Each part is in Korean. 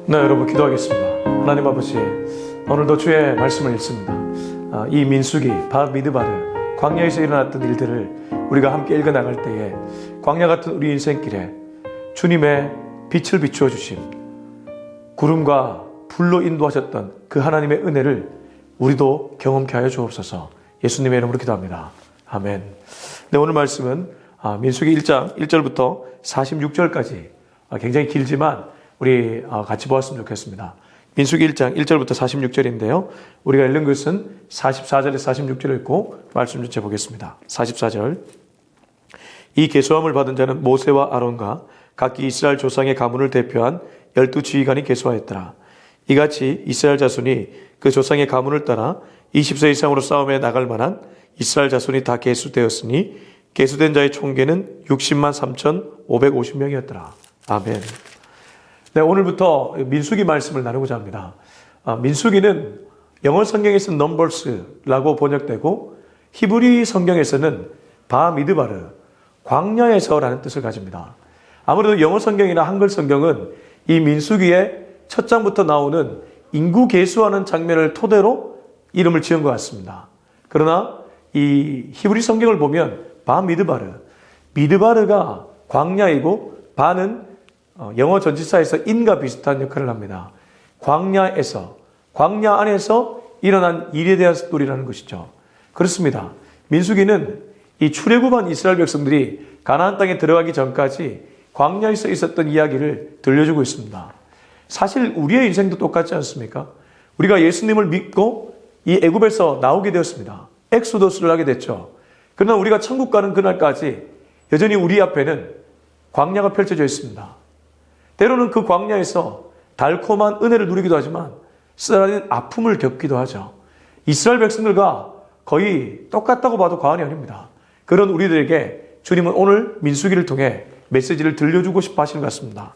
네, 여러분 기도하겠습니다. 하나님 아버지, 오늘도 주의 말씀을 읽습니다. 이 민수기 바미드바르 광야에서 일어났던 일들을 우리가 함께 읽어나갈 때에 광야 같은 우리 인생길에 주님의 빛을 비추어 주심, 구름과 불로 인도하셨던 그 하나님의 은혜를 우리도 경험케 하여 주옵소서. 예수님의 이름으로 기도합니다. 아멘. 네, 오늘 말씀은 민수기 1장 1절부터 46절까지 굉장히 길지만 우리 같이 보았으면 좋겠습니다. 민수기 1장 1절부터 46절인데요. 우리가 읽는 것은 44절에서 46절을 읽고 말씀 전체 보겠습니다. 44절. 이 계수함을 받은 자는 모세와 아론과 각기 이스라엘 조상의 가문을 대표한 12지휘관이 계수하였더라. 이같이 이스라엘 자손이 그 조상의 가문을 따라 20세 이상으로 싸움에 나갈 만한 이스라엘 자손이 다 계수되었으니 계수된 자의 총계는 60만 3,550명이었더라. 아멘. 네, 오늘부터 민수기 말씀을 나누고자 합니다. 민수기는 영어 성경에서는 넘버스라고 번역되고 히브리 성경에서는 바미드바르, 광야에서라는 뜻을 가집니다. 아무래도 영어 성경이나 한글 성경은 이 민수기의 첫 장부터 나오는 인구 계수하는 장면을 토대로 이름을 지은 것 같습니다. 그러나 이 히브리 성경을 보면 바미드바르, 미드바르가 광야이고 바는 영어 전치사에서 인과 비슷한 역할을 합니다. 광야에서, 광야 안에서 일어난 일에 대한 스토리라는 것이죠. 그렇습니다. 민수기는 이 출애굽한 이스라엘 백성들이 가나안 땅에 들어가기 전까지 광야에서 있었던 이야기를 들려주고 있습니다. 사실 우리의 인생도 똑같지 않습니까? 우리가 예수님을 믿고 이 애굽에서 나오게 되었습니다. 엑소더스를 하게 됐죠. 그러나 우리가 천국 가는 그날까지 여전히 우리 앞에는 광야가 펼쳐져 있습니다. 때로는 그 광야에서 달콤한 은혜를 누리기도 하지만 쓰라린 아픔을 겪기도 하죠. 이스라엘 백성들과 거의 똑같다고 봐도 과언이 아닙니다. 그런 우리들에게 주님은 오늘 민수기를 통해 메시지를 들려주고 싶어 하시는 것 같습니다.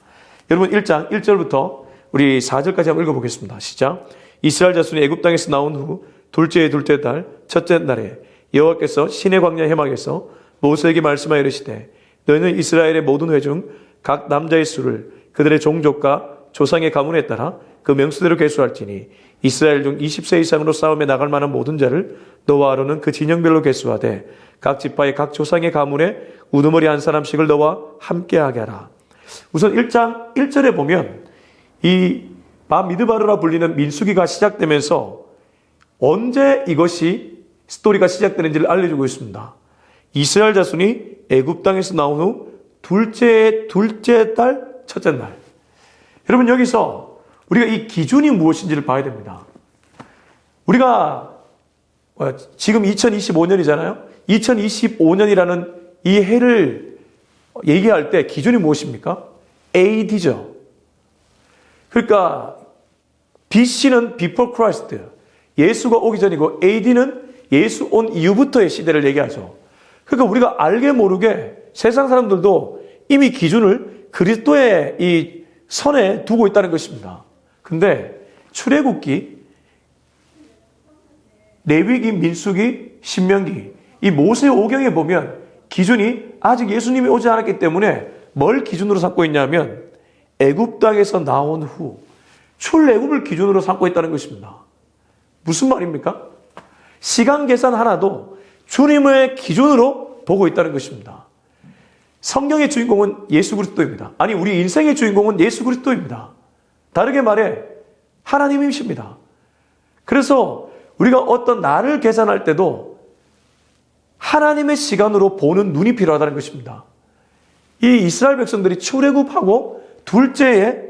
여러분 1장 1절부터 우리 4절까지 한번 읽어보겠습니다. 시작. 이스라엘 자손이 애굽 땅에서 나온 후 둘째 달 첫째 날에 여호와께서 시내 광야 해막에서 모세에게 말씀하여 이르시되 너희는 이스라엘의 모든 회 중 각 남자의 수를 그들의 종족과 조상의 가문에 따라 그 명수대로 계수할지니 이스라엘 중 20세 이상으로 싸움에 나갈 만한 모든 자를 너와 아론은 그 진영별로 계수하되 각 지파의 각 조상의 가문에 우두머리 한 사람씩을 너와 함께하게 하라. 우선 1장 1절에 보면 이 바미드바르라 불리는 민수기가 시작되면서 언제 이것이 스토리가 시작되는지를 알려주고 있습니다. 이스라엘 자손이 애굽 땅에서 나온 후 둘째 달 첫째 날. 여러분 여기서 우리가 이 기준이 무엇인지를 봐야 됩니다. 우리가 지금 2025년이잖아요. 2025년이라는 이 해를 얘기할 때 기준이 무엇입니까? AD죠. 그러니까 BC는 Before Christ, 예수가 오기 전이고 AD는 예수 온 이후부터의 시대를 얘기하죠. 그러니까 우리가 알게 모르게 세상 사람들도 이미 기준을 그리스도의 이 선에 두고 있다는 것입니다. 근데 출애굽기, 레위기, 민수기, 신명기, 이 모세 오경에 보면 기준이 아직 예수님이 오지 않았기 때문에 뭘 기준으로 삼고 있냐면 애굽 땅에서 나온 후 출애굽을 기준으로 삼고 있다는 것입니다. 무슨 말입니까? 시간 계산 하나도 주님의 기준으로 보고 있다는 것입니다. 성경의 주인공은 예수 그리스도입니다. 아니, 우리 인생의 주인공은 예수 그리스도입니다. 다르게 말해 하나님이십니다. 그래서 우리가 어떤 날을 계산할 때도 하나님의 시간으로 보는 눈이 필요하다는 것입니다. 이 이스라엘 백성들이 출애굽하고 둘째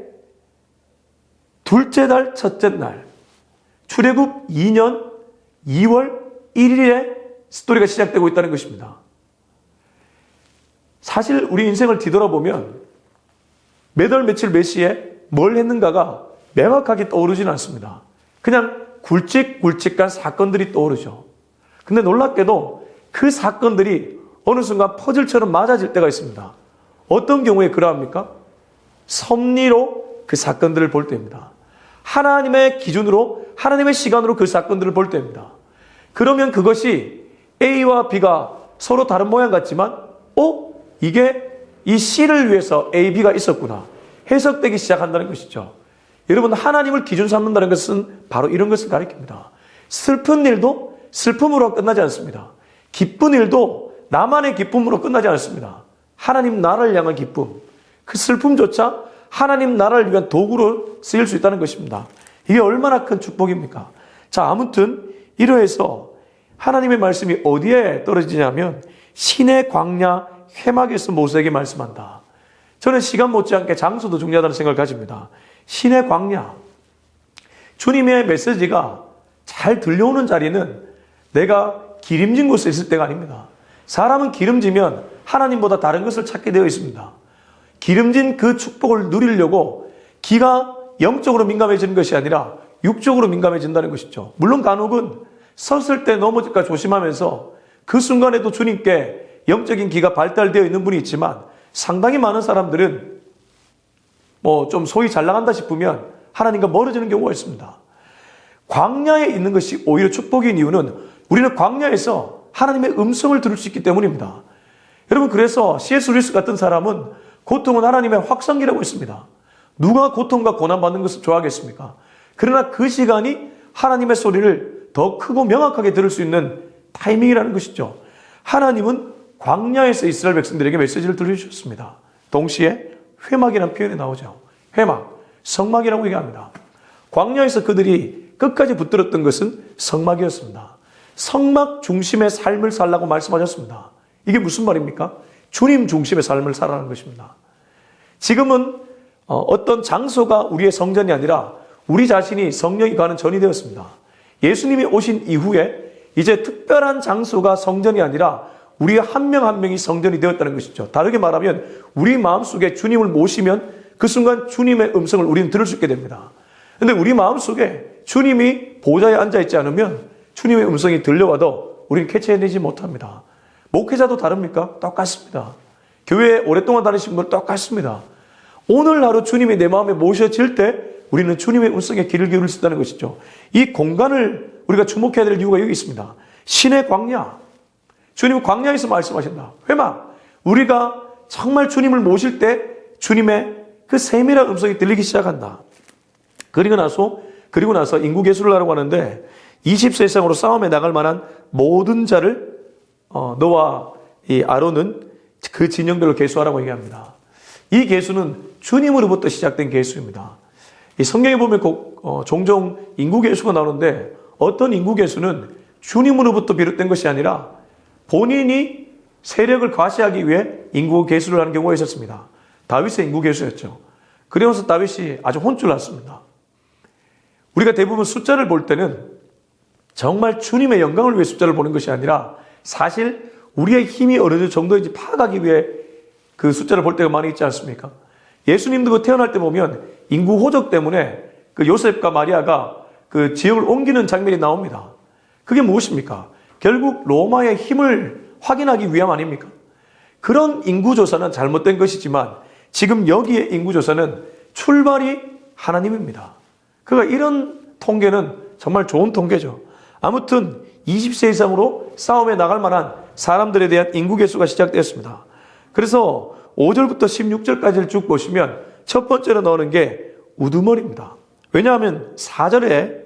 달 첫째 날, 출애굽 2년 2월 1일에 스토리가 시작되고 있다는 것입니다. 사실 우리 인생을 뒤돌아보면 몇 월 며칠 몇 시에 뭘 했는가가 명확하게 떠오르지는 않습니다. 그냥 굵직굵직한 사건들이 떠오르죠. 근데 놀랍게도 그 사건들이 어느 순간 퍼즐처럼 맞아질 때가 있습니다. 어떤 경우에 그러합니까? 섭리로 그 사건들을 볼 때입니다. 하나님의 기준으로, 하나님의 시간으로 그 사건들을 볼 때입니다. 그러면 그것이 A와 B가 서로 다른 모양 같지만 이게 이 C를 위해서 A, B가 있었구나 해석되기 시작한다는 것이죠. 여러분, 하나님을 기준 삼는다는 것은 바로 이런 것을 가리킵니다. 슬픈 일도 슬픔으로 끝나지 않습니다. 기쁜 일도 나만의 기쁨으로 끝나지 않습니다. 하나님 나라를 향한 기쁨, 그 슬픔조차 하나님 나라를 위한 도구로 쓰일 수 있다는 것입니다. 이게 얼마나 큰 축복입니까? 자, 아무튼 이러해서 하나님의 말씀이 어디에 떨어지냐면 신의 광야 회막에서 모세에게 말씀한다. 저는 시간 못지않게 장소도 중요하다는 생각을 가집니다. 신의 광야, 주님의 메시지가 잘 들려오는 자리는 내가 기름진 곳에 있을 때가 아닙니다. 사람은 기름지면 하나님보다 다른 것을 찾게 되어 있습니다. 기름진 그 축복을 누리려고 기가 영적으로 민감해지는 것이 아니라 육적으로 민감해진다는 것이죠. 물론 간혹은 섰을 때 넘어질까 조심하면서 그 순간에도 주님께 영적인 기가 발달되어 있는 분이 있지만 상당히 많은 사람들은 좀 소위 잘 나간다 싶으면 하나님과 멀어지는 경우가 있습니다. 광야에 있는 것이 오히려 축복인 이유는 우리는 광야에서 하나님의 음성을 들을 수 있기 때문입니다. 여러분, 그래서 C.S. 루이스 같은 사람은 고통은 하나님의 확성기라고 했습니다. 누가 고통과 고난받는 것을 좋아하겠습니까? 그러나 그 시간이 하나님의 소리를 더 크고 명확하게 들을 수 있는 타이밍이라는 것이죠. 하나님은 광야에서 이스라엘 백성들에게 메시지를 들려주셨습니다. 동시에 회막이라는 표현이 나오죠. 회막, 성막이라고 얘기합니다. 광야에서 그들이 끝까지 붙들었던 것은 성막이었습니다. 성막 중심의 삶을 살라고 말씀하셨습니다. 이게 무슨 말입니까? 주님 중심의 삶을 살아가는 것입니다. 지금은 어떤 장소가 우리의 성전이 아니라 우리 자신이 성령이 가는 전이 되었습니다. 예수님이 오신 이후에 이제 특별한 장소가 성전이 아니라 우리 한 명 한 명이 성전이 되었다는 것이죠. 다르게 말하면 우리 마음속에 주님을 모시면 그 순간 주님의 음성을 우리는 들을 수 있게 됩니다. 그런데 우리 마음속에 주님이 보좌에 앉아있지 않으면 주님의 음성이 들려와도 우리는 캐치해내지 못합니다. 목회자도 다릅니까? 똑같습니다. 교회에 오랫동안 다니신 분 똑같습니다. 오늘 하루 주님이 내 마음에 모셔질 때 우리는 주님의 음성에 귀를 기울일 수 있다는 것이죠. 이 공간을 우리가 주목해야 될 이유가 여기 있습니다. 신의 광야. 주님은 광야에서 말씀하신다. 회막. 우리가 정말 주님을 모실 때 주님의 그 세밀한 음성이 들리기 시작한다. 그리고 나서 인구 계수를 하라고 하는데 20세 이상으로 싸움에 나갈 만한 모든 자를 너와 이 아론은 그 진영별로 계수하라고 얘기합니다. 이 계수는 주님으로부터 시작된 계수입니다. 이 성경에 보면 종종 인구 계수가 나오는데 어떤 인구 계수는 주님으로부터 비롯된 것이 아니라 본인이 세력을 과시하기 위해 인구 계수를 하는 경우가 있었습니다. 다윗의 인구 계수였죠. 그러면서 다윗이 아주 혼쭐 났습니다. 우리가 대부분 숫자를 볼 때는 정말 주님의 영광을 위해 숫자를 보는 것이 아니라 사실 우리의 힘이 어느 정도인지 파악하기 위해 그 숫자를 볼 때가 많이 있지 않습니까? 예수님도 그 태어날 때 보면 인구 호적 때문에 그 요셉과 마리아가 그 지역을 옮기는 장면이 나옵니다. 그게 무엇입니까? 결국 로마의 힘을 확인하기 위함 아닙니까? 그런 인구조사는 잘못된 것이지만 지금 여기의 인구조사는 출발이 하나님입니다. 그러니까 이런 통계는 정말 좋은 통계죠. 아무튼 20세 이상으로 싸움에 나갈 만한 사람들에 대한 인구 계수가 시작되었습니다. 그래서 5절부터 16절까지를 쭉 보시면 첫 번째로 나오는 게 우두머리입니다. 왜냐하면 4절에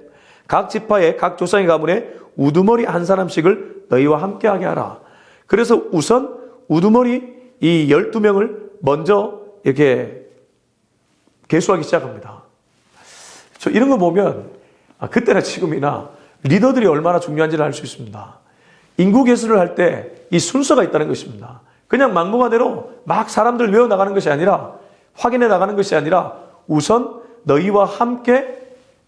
각 지파의 각 조상의 가문에 우두머리 한 사람씩을 너희와 함께하게 하라. 그래서 우선 우두머리 이 12명을 먼저 이렇게 계수하기 시작합니다. 이런 거 보면 그때나 지금이나 리더들이 얼마나 중요한지를 알 수 있습니다. 인구 계수를 할 때 이 순서가 있다는 것입니다. 그냥 막무가내로 막 사람들 외워 나가는 것이 아니라 확인해 나가는 것이 아니라 우선 너희와 함께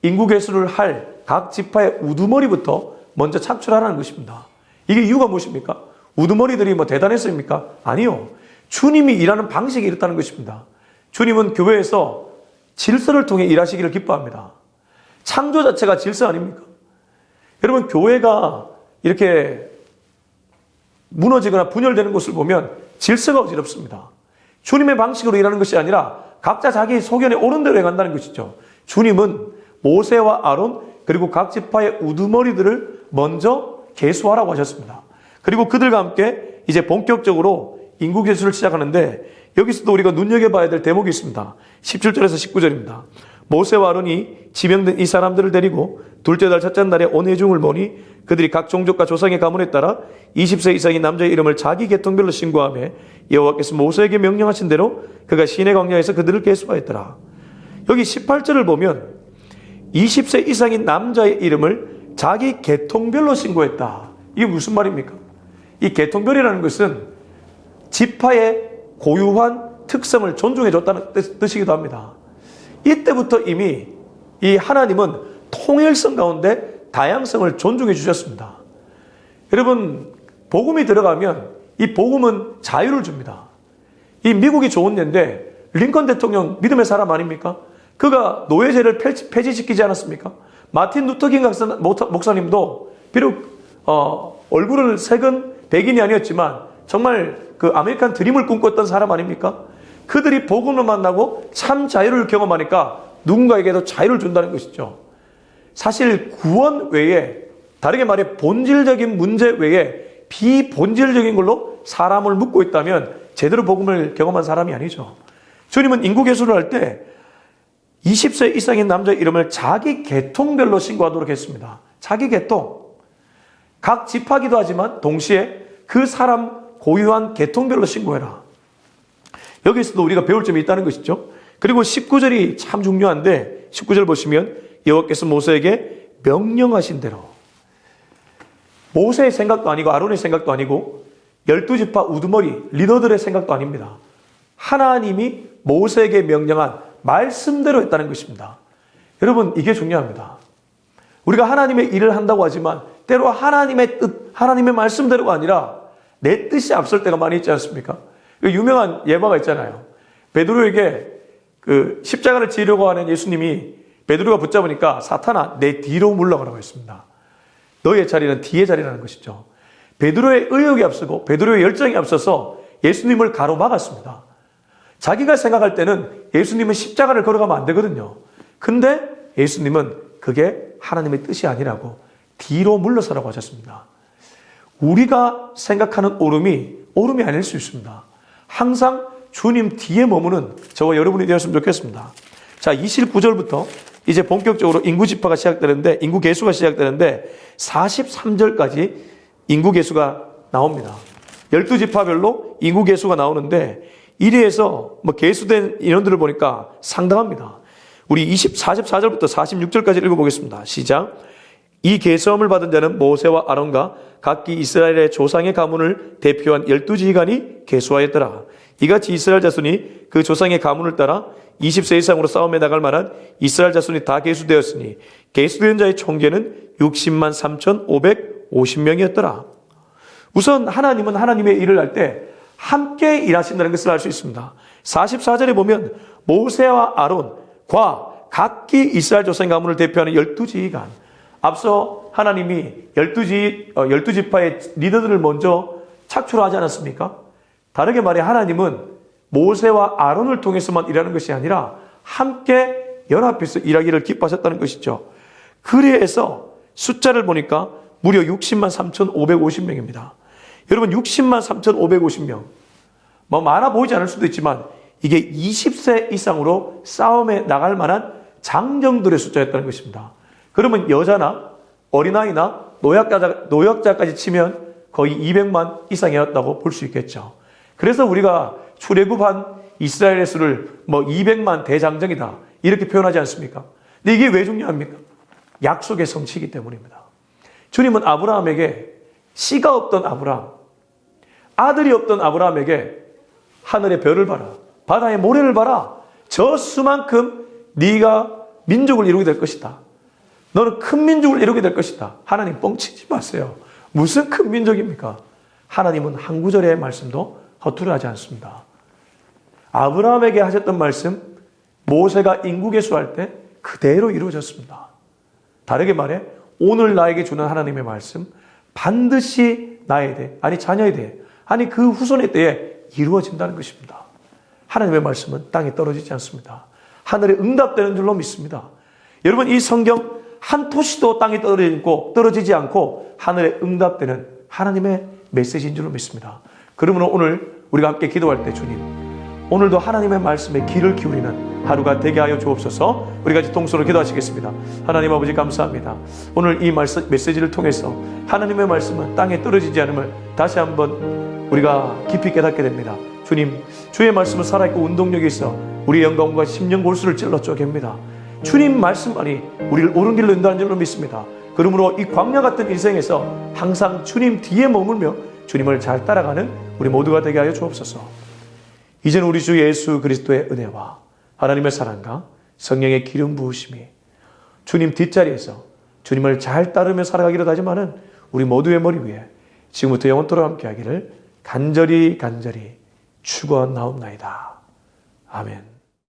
인구 계수를 할 각 지파의 우두머리부터 먼저 착출하라는 것입니다. 이게 이유가 무엇입니까? 우두머리들이 대단했습니까? 아니요. 주님이 일하는 방식이 이렇다는 것입니다. 주님은 교회에서 질서를 통해 일하시기를 기뻐합니다. 창조 자체가 질서 아닙니까? 여러분, 교회가 이렇게 무너지거나 분열되는 것을 보면 질서가 어지럽습니다. 주님의 방식으로 일하는 것이 아니라 각자 자기 소견에 옳은 대로 해간다는 것이죠. 주님은 모세와 아론 그리고 각 지파의 우두머리들을 먼저 계수하라고 하셨습니다. 그리고 그들과 함께 이제 본격적으로 인구 계수를 시작하는데 여기서도 우리가 눈여겨봐야 될 대목이 있습니다. 17절에서 19절입니다. 모세와 아론이 지명된 이 사람들을 데리고 둘째 달 첫째 날에 온 회중을 모니 그들이 각 종족과 조상의 가문에 따라 20세 이상의 남자의 이름을 자기 계통별로 신고하며 여호와께서 모세에게 명령하신 대로 그가 시내 광야에서 그들을 계수하였더라. 여기 18절을 보면 20세 이상인 남자의 이름을 자기 계통별로 신고했다. 이게 무슨 말입니까? 이 계통별이라는 것은 지파의 고유한 특성을 존중해줬다는 뜻이기도 합니다. 이때부터 이미 이 하나님은 통일성 가운데 다양성을 존중해 주셨습니다. 여러분, 복음이 들어가면 이 복음은 자유를 줍니다. 이 미국이 좋은 예인데 링컨 대통령 믿음의 사람 아닙니까? 그가 노예제를 폐지시키지 않았습니까? 마틴 루터킹 목사님도 비록 얼굴을 색은 백인이 아니었지만 정말 그 아메리칸 드림을 꿈꿨던 사람 아닙니까? 그들이 복음을 만나고 참 자유를 경험하니까 누군가에게도 자유를 준다는 것이죠. 사실 구원 외에, 다르게 말해 본질적인 문제 외에 비본질적인 걸로 사람을 묶고 있다면 제대로 복음을 경험한 사람이 아니죠. 주님은 인구 계수를 할 때 20세 이상인 남자의 이름을 자기 계통별로 신고하도록 했습니다. 자기 계통. 각 지파기도 하지만 동시에 그 사람 고유한 계통별로 신고해라. 여기서도 우리가 배울 점이 있다는 것이죠. 그리고 19절이 참 중요한데 19절 보시면 여호와께서 모세에게 명령하신 대로, 모세의 생각도 아니고 아론의 생각도 아니고 12지파 우두머리 리더들의 생각도 아닙니다. 하나님이 모세에게 명령한 말씀대로 했다는 것입니다. 여러분, 이게 중요합니다. 우리가 하나님의 일을 한다고 하지만 때로 하나님의 뜻, 하나님의 말씀대로가 아니라 내 뜻이 앞설 때가 많이 있지 않습니까? 유명한 예화가 있잖아요. 베드로에게 그 십자가를 지려고 하는 예수님이 베드로가 붙잡으니까 사탄아 내 뒤로 물러가라고 했습니다. 너의 자리는 뒤의 자리라는 것이죠. 베드로의 의욕이 앞서고 베드로의 열정이 앞서서 예수님을 가로막았습니다. 자기가 생각할 때는 예수님은 십자가를 걸어가면 안 되거든요. 근데 예수님은 그게 하나님의 뜻이 아니라고 뒤로 물러서라고 하셨습니다. 우리가 생각하는 오름이 아닐 수 있습니다. 항상 주님 뒤에 머무는 저와 여러분이 되었으면 좋겠습니다. 자, 29절부터 이제 본격적으로 인구 지파가 시작되는데, 인구 계수가 시작되는데 43절까지 인구 계수가 나옵니다. 12지파별로 인구 계수가 나오는데 이래에서 계수된 인원들을 보니까 상당합니다. 우리 44절부터 46절까지 읽어보겠습니다. 시작. 이 계수함을 받은 자는 모세와 아론과 각기 이스라엘의 조상의 가문을 대표한 12지휘관이 계수하였더라. 이같이 이스라엘 자손이 그 조상의 가문을 따라 20세 이상으로 싸움에 나갈 만한 이스라엘 자손이 다 계수되었으니 계수된 자의 총계는 60만 3,550명이었더라. 우선 하나님은 하나님의 일을 할 때 함께 일하신다는 것을 알 수 있습니다. 44절에 보면 모세와 아론과 각기 이스라엘 조상의 가문을 대표하는 12지휘관. 앞서 하나님이 12지파의 리더들을 먼저 착출하지 않았습니까? 다르게 말해 하나님은 모세와 아론을 통해서만 일하는 것이 아니라 함께 연합해서 일하기를 기뻐하셨다는 것이죠. 그래서 숫자를 보니까 무려 60만 3,550명입니다. 여러분 60만 3,550명. 많아 보이지 않을 수도 있지만 이게 20세 이상으로 싸움에 나갈 만한 장정들의 숫자였다는 것입니다. 그러면 여자나 어린아이나 노약자까지 치면 거의 200만 이상이었다고 볼 수 있겠죠. 그래서 우리가 출애굽한 이스라엘의 수를 200만 대장정이다 이렇게 표현하지 않습니까? 근데 이게 왜 중요합니까? 약속의 성취이기 때문입니다. 주님은 아브라함에게 씨가 없던 아브라함, 아들이 없던 아브라함에게 하늘의 별을 봐라, 바다의 모래를 봐라, 저 수만큼 네가 민족을 이루게 될 것이다. 너는 큰 민족을 이루게 될 것이다. 하나님 뻥치지 마세요. 무슨 큰 민족입니까? 하나님은 한 구절의 말씀도 허투루 하지 않습니다. 아브라함에게 하셨던 말씀, 모세가 인구 계수할 때 그대로 이루어졌습니다. 다르게 말해 오늘 나에게 주는 하나님의 말씀 반드시 나에 대해, 아니 자녀에 대해, 아니 그 후손에 대해 이루어진다는 것입니다. 하나님의 말씀은 땅에 떨어지지 않습니다. 하늘에 응답되는 줄로 믿습니다. 여러분 이 성경 한 토시도 땅에 떨어지지 않고 하늘에 응답되는 하나님의 메시지인 줄로 믿습니다. 그러므로 오늘 우리가 함께 기도할 때 주님, 오늘도 하나님의 말씀에 귀를 기울이는 하루가 되게 하여 주옵소서. 우리 같이 동서로 기도하시겠습니다. 하나님 아버지 감사합니다. 오늘 이 메시지를 통해서 하나님의 말씀은 땅에 떨어지지 않음을 다시 한번 우리가 깊이 깨닫게 됩니다. 주님, 주의 말씀은 살아있고 운동력이 있어 우리 영광과 심령 골수를 찔러 쪼갭니다. 주님 말씀만이 우리를 옳은 길로 인도하는 줄로 믿습니다. 그러므로 이 광야 같은 인생에서 항상 주님 뒤에 머물며 주님을 잘 따라가는 우리 모두가 되게 하여 주옵소서. 이제는 우리 주 예수 그리스도의 은혜와 하나님의 사랑과 성령의 기름 부으심이 주님 뒷자리에서 주님을 잘 따르며 살아가기로 다짐하는 우리 모두의 머리 위에 지금부터 영원토록 함께하기를 간절히 축원하옵나이다. 아멘.